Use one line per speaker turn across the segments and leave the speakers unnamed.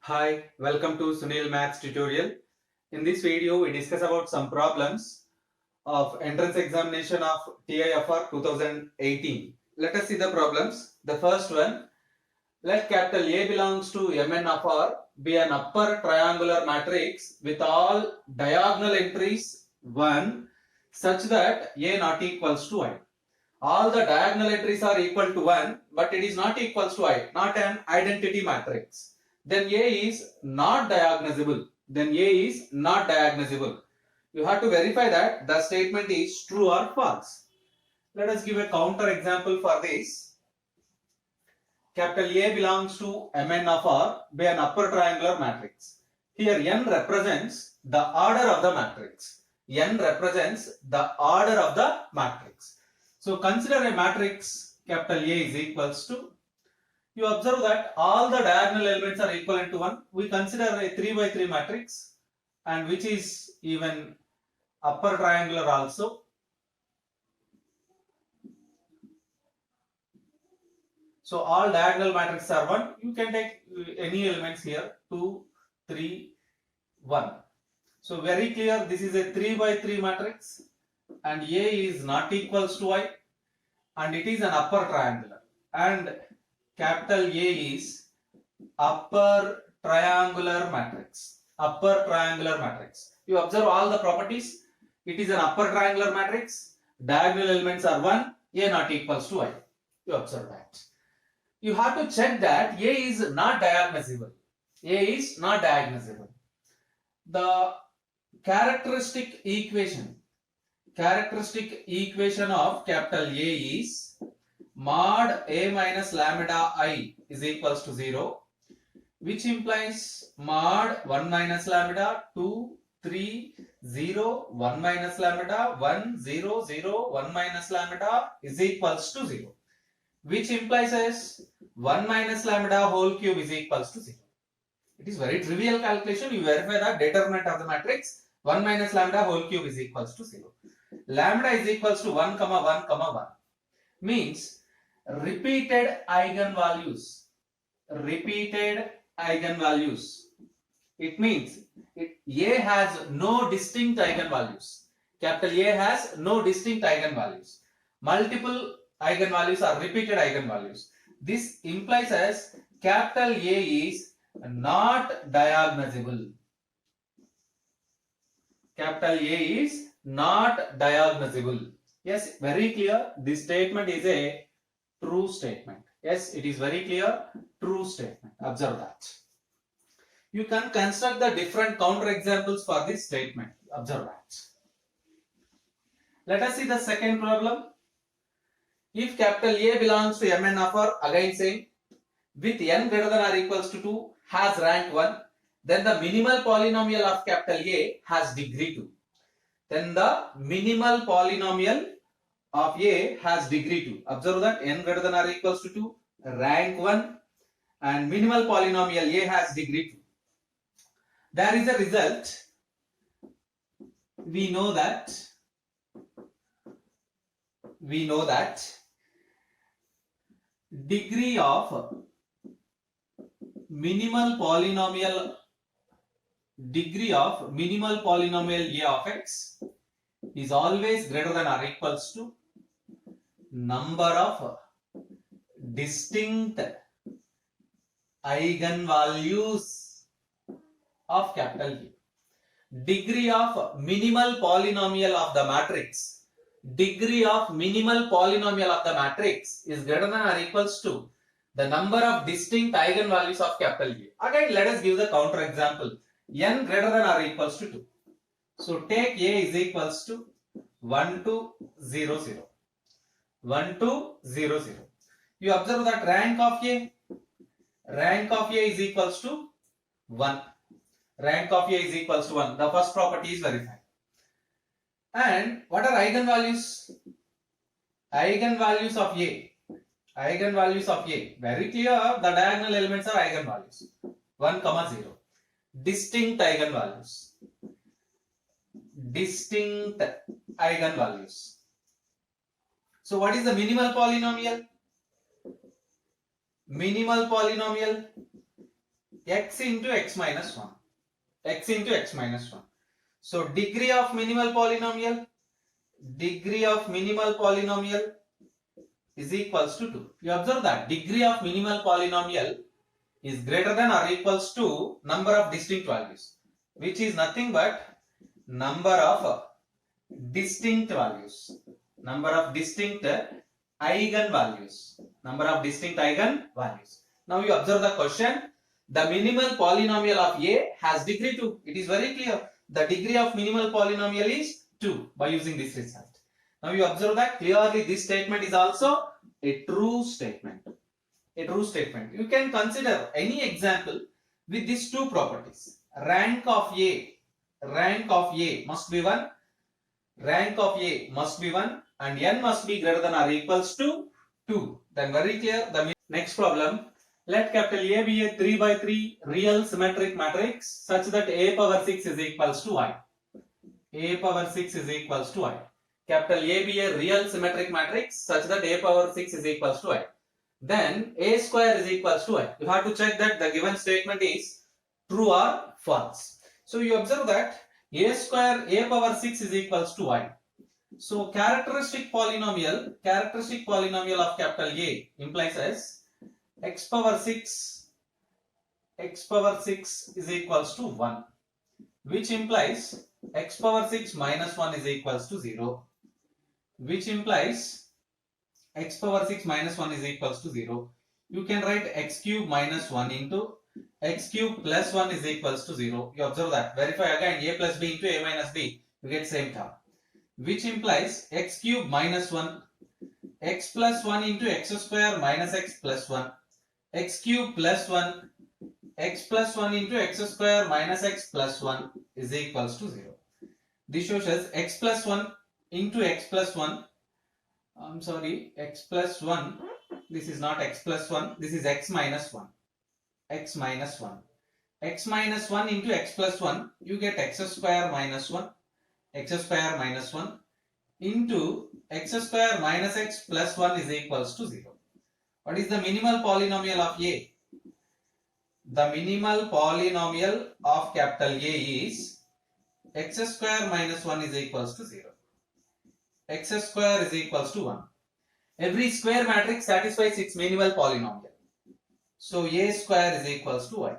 Hi, welcome to Sunil Maths tutorial. In this video, we discuss about some problems of entrance examination of TIFR 2018. Let us see the problems. The first one, let capital A belongs to Mn of R be an upper triangular matrix with all diagonal entries 1 such that A not equals to I. All the diagonal entries are equal to 1, but it is not equals to I, not an identity matrix. Then A is not diagnosable. You have to verify that the statement is true or false. Let us give a counter example for this. Capital A belongs to Mn of R by an upper triangular matrix. Here n represents the order of the matrix. So consider a matrix capital A is equals to, you observe that all the diagonal elements are equivalent to 1. We consider a 3 by 3 matrix and which is even upper triangular also. So all diagonal matrices are 1. You can take any elements here, 2, 3, 1. So very clear, this is a 3 by 3 matrix and A is not equals to I and it is an upper triangular and capital A is upper triangular matrix. You observe all the properties. It is an upper triangular matrix. Diagonal elements are 1. A not equals to I. You observe that. You have to check that A is not diagnosable. The characteristic equation of capital A is mod A minus lambda I is equals to 0, which implies mod 1 minus lambda 2 3 0 1 minus lambda 1 0 0 1 minus lambda is equals to 0, which implies as 1 minus lambda whole cube is equals to 0. It is very trivial calculation. You verify the determinant of the matrix. 1 minus lambda whole cube is equals to 0. Lambda is equals to 1 comma 1 comma 1 means repeated eigenvalues. It means A has no distinct eigenvalues. Capital A has no distinct eigenvalues. Multiple eigenvalues are repeated eigenvalues. This implies as capital A is not diagnosable. Yes, very clear. This statement is a true statement. Yes, it is very clear. True statement. Observe that. You can construct the different counter examples for this statement. Observe that. Let us see the second problem. If capital A belongs to Mn of R, again saying, with n greater than or equals to 2 has rank 1, then the minimal polynomial of capital A has degree 2. Observe that n greater than or equals to 2, rank 1, and minimal polynomial A has degree 2. There is a result. We know that degree of minimal polynomial A of x is always greater than or equals to number of distinct eigenvalues of capital A. Degree of minimal polynomial of the matrix is greater than or equals to the number of distinct eigenvalues of capital A. Again, let us give the counter example. N greater than or equals to 2. So take A is equals to 1 to 0 0. You observe that rank of A is equals to 1. The first property is verified. And what are eigenvalues? Eigenvalues of A. Very clear, the diagonal elements are eigenvalues. 1, 0. Distinct eigenvalues. So what is the minimal polynomial? x into x minus 1. X into x minus 1. So degree of minimal polynomial is equals to 2. You observe that degree of minimal polynomial is greater than or equals to number of distinct values, which is nothing but number of distinct values, number of distinct eigenvalues. Now you observe the question. The minimal polynomial of A has degree 2. It is very clear. The degree of minimal polynomial is 2 by using this result. Now you observe that clearly this statement is also a true statement. You can consider any example with these two properties. Rank of A must be 1. And n must be greater than or equals to 2. Then very clear. The next problem. Let capital A be a 3 by 3 real symmetric matrix such that A power 6 is equals to I. Capital A be a real symmetric matrix such that A power 6 is equals to I. Then A square is equals to I. You have to check that the given statement is true or false. So you observe that A square A power 6 is equals to I. So characteristic polynomial of capital A implies as x power 6 is equals to 1, which implies x power 6 minus 1 is equals to 0, You can write x cube minus 1 into x cube plus 1 is equals to 0. You observe that. Verify again. A plus b into a minus b. You get same term. Which implies x cube minus 1, x plus 1 into x square minus x plus 1, x cube plus 1, x plus 1 into x square minus x plus 1 is equals to 0. This shows us x plus 1 into x plus 1. X plus 1. This is not x plus 1. This is x minus 1. X minus 1 into x plus 1. You get x square minus 1 into x square minus x plus 1 is equals to 0. What is the minimal polynomial of A? The minimal polynomial of capital A is x square minus 1 is equals to 0. X square is equals to 1. Every square matrix satisfies its minimal polynomial. So A square is equals to I.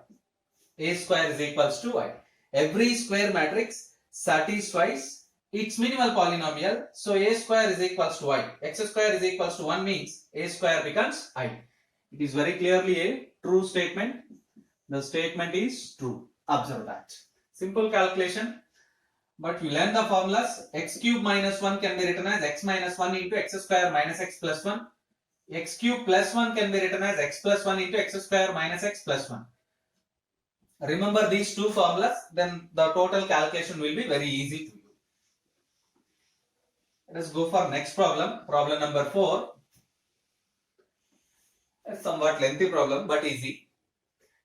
Every square matrix satisfies its minimal polynomial. So A square is equals to I. X square is equals to 1 means A square becomes I. It is very clearly a true statement. The statement is true. Observe that. Simple calculation. But we learn the formulas. X cube minus 1 can be written as x minus 1 into x square minus x plus 1. X cube plus 1 can be written as x plus 1 into x square minus x plus 1. Remember these two formulas, then the total calculation will be very easy to you. Let us go for next problem. Problem number 4. A somewhat lengthy problem but easy.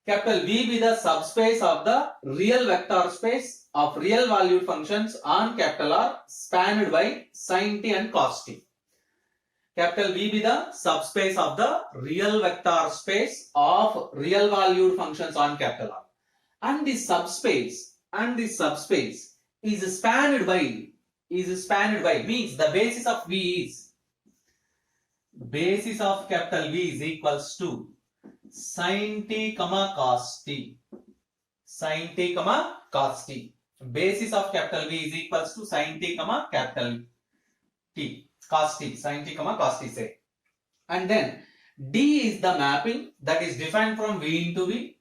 Capital V be the subspace of the real vector space of real valued functions on capital R spanned by sin t and cos t. Capital V be the subspace of the real vector space of real valued functions on capital R. And this subspace is spanned by means the basis of V is capital V is equals to sin t comma cos t. Basis of capital V is equals to sin t comma capital T cos t. Say. And then D is the mapping that is defined from V into V.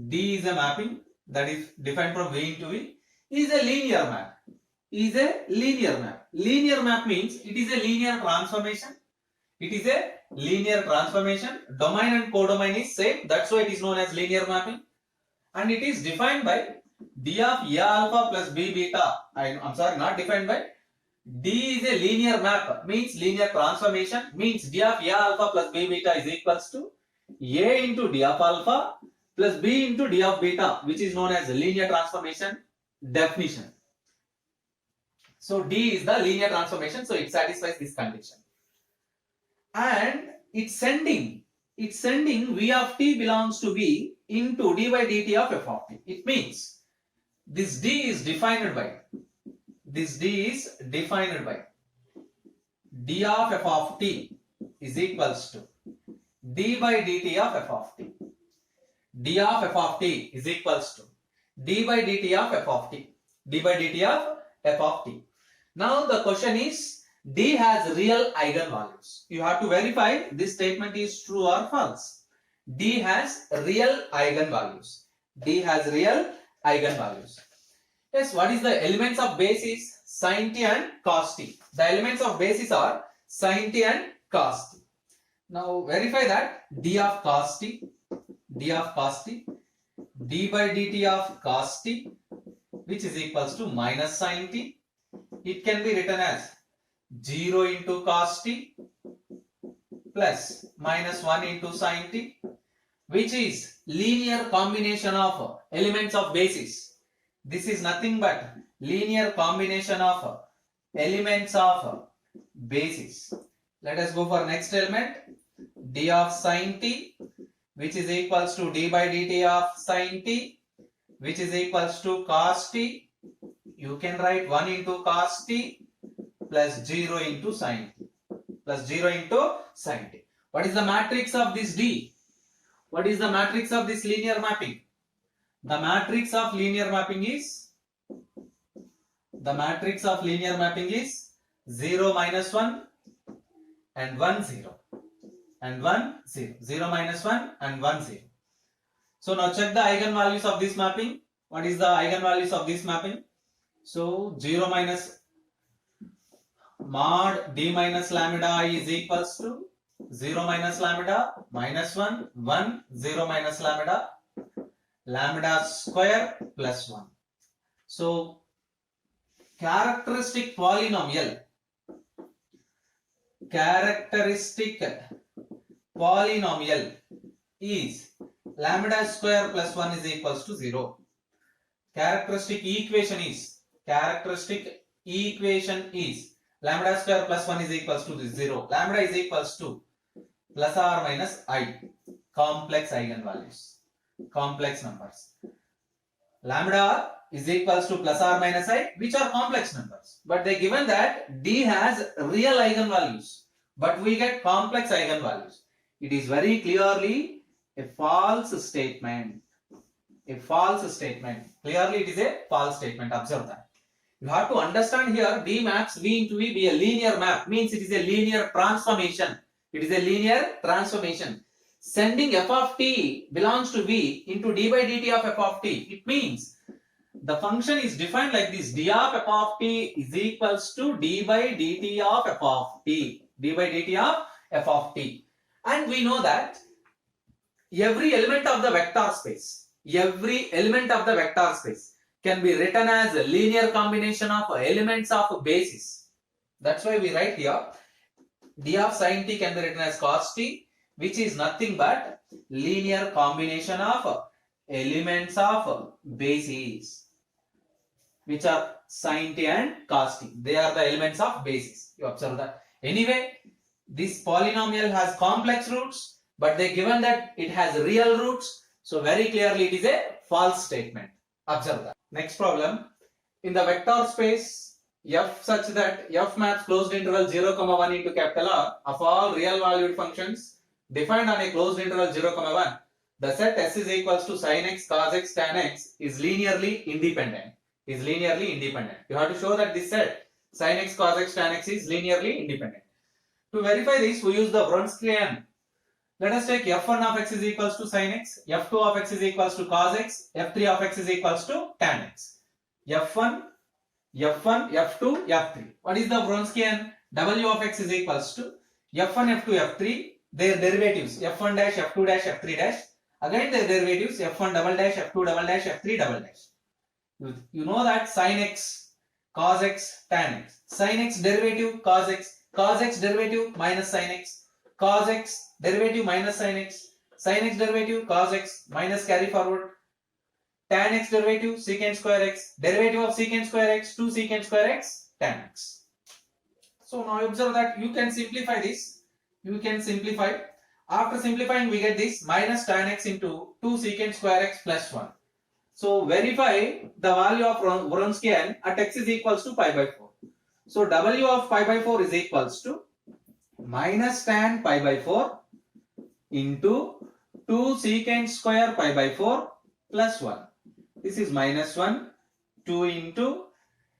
D is a mapping that is defined from V into V. Is a linear map. Linear map means it is a linear transformation. Domain and codomain is same. That's why it is known as linear mapping. And it is defined by D of A alpha plus B beta. Not defined by. D is a linear map, means linear transformation, means D of A alpha plus B beta is equals to A into D of alpha plus B into D of beta, which is known as linear transformation definition. So D is the linear transformation, so it satisfies this condition. And its sending it's sending v of t belongs to v into d by dt of f of t. It means this d is defined by d of f of t is equals to d by dt of f of t. d of f of t is equals to d by dt of f of t. d by dt of f of t. Now the question is, d has real eigenvalues. You have to verify this statement is true or false. D has real eigenvalues. D has real eigenvalues. Yes, what is the elements of basis? Sin t and cos t. The elements of basis are sin t and cos t. Now verify that d of cos t, d by dt of cos t, which is equals to minus sin t. It can be written as 0 into cos t plus minus 1 into sin t, which is linear combination of elements of basis. This is nothing but linear combination of elements of basis. Let us go for next element, d of sin t, which is equals to d by dt of sin t, which is equals to cos t. You can write 1 into cos t plus 0 into sin t. What is the matrix of this d? What is the matrix of this linear mapping? The matrix of linear mapping is 0 minus 1 and 1 0 and 1 0. 0 minus 1 and 1 0. So now check the eigenvalues of this mapping. What is the eigenvalues of this mapping? So 0 minus mod d minus lambda I is equals to 0 minus lambda minus 1 1 0 minus lambda square plus 1. So characteristic polynomial is lambda square plus 1 is equals to 0. Characteristic equation is lambda square plus 1 is equals to 0. Lambda is equals to plus or minus I, complex eigenvalues, complex numbers. Lambda is equals to plus or minus I, which are complex numbers. But they given that d has real eigenvalues, but we get complex eigenvalues. It is very clearly a false statement. Clearly it is a false statement. Observe that. You have to understand here, d maps v into v be a linear map, means it is a linear transformation. Sending f of t belongs to v into d by dt of f of t. It means the function is defined like this: d of f of t is equals to d by dt of f of t. And we know that every element of the vector space can be written as a linear combination of elements of basis. That's why we write here d of sin t can be written as cos t, which is nothing but linear combination of elements of basis, which are sin t and cos t. They are the elements of basis. You observe that. Anyway, this polynomial has complex roots, but they given that it has real roots. So very clearly it is a false statement. Observe that. Next problem. In the vector space f such that f maps closed interval 0, 1 into capital R of all real valued functions defined on a closed interval 0, 1, the set S is equals to sin x, cos x, tan x is linearly independent. You have to show that this set sin x, cos x, tan x is linearly independent. To verify this, we use the Wronskian. Let us take f1 of x is equals to sin x, f2 of x is equals to cos x, f3 of x is equals to tan x. f1, f2, f3. What is the Wronskian? W of x is equals to f1, f2, f3, their derivatives f1 dash, f2 dash, f3 dash, again their derivatives f1 double dash, f2 double dash, f3 double dash. You know that sin x, cos x, tan x. Sin x derivative cos x derivative minus sin x, cos x derivative minus sin x derivative cos x minus carry forward, tan x derivative secant square x, derivative of secant square x, 2 secant square x, tan x. So now observe that you can simplify this. After simplifying, we get this minus tan x into 2 secant square x plus 1. So verify the value of Wronskian at x is equals to pi by 4. So W of pi by 4 is equals to minus tan pi by 4 into 2 secant square pi by 4 plus 1. This is minus 1, 2 into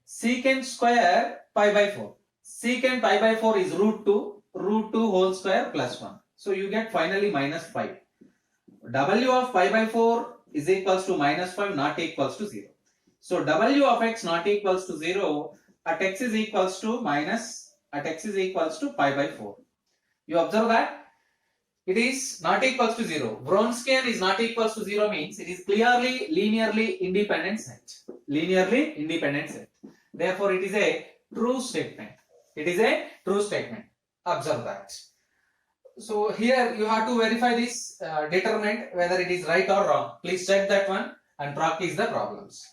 secant square pi by 4. Secant pi by 4 is root 2 whole square plus 1. So you get finally minus 5. W of pi by 4 is equals to minus 5, not equals to 0. So W of x not equals to 0 at x is equals to minus, at x is equals to pi by 4. You observe that it is not equals to 0. Wronskian is not equals to 0 means it is clearly linearly independent set. Linearly independent set. Therefore, it is a true statement. It is a true statement. Observe that. So here you have to verify this determinant whether it is right or wrong. Please check that one and practice the problems.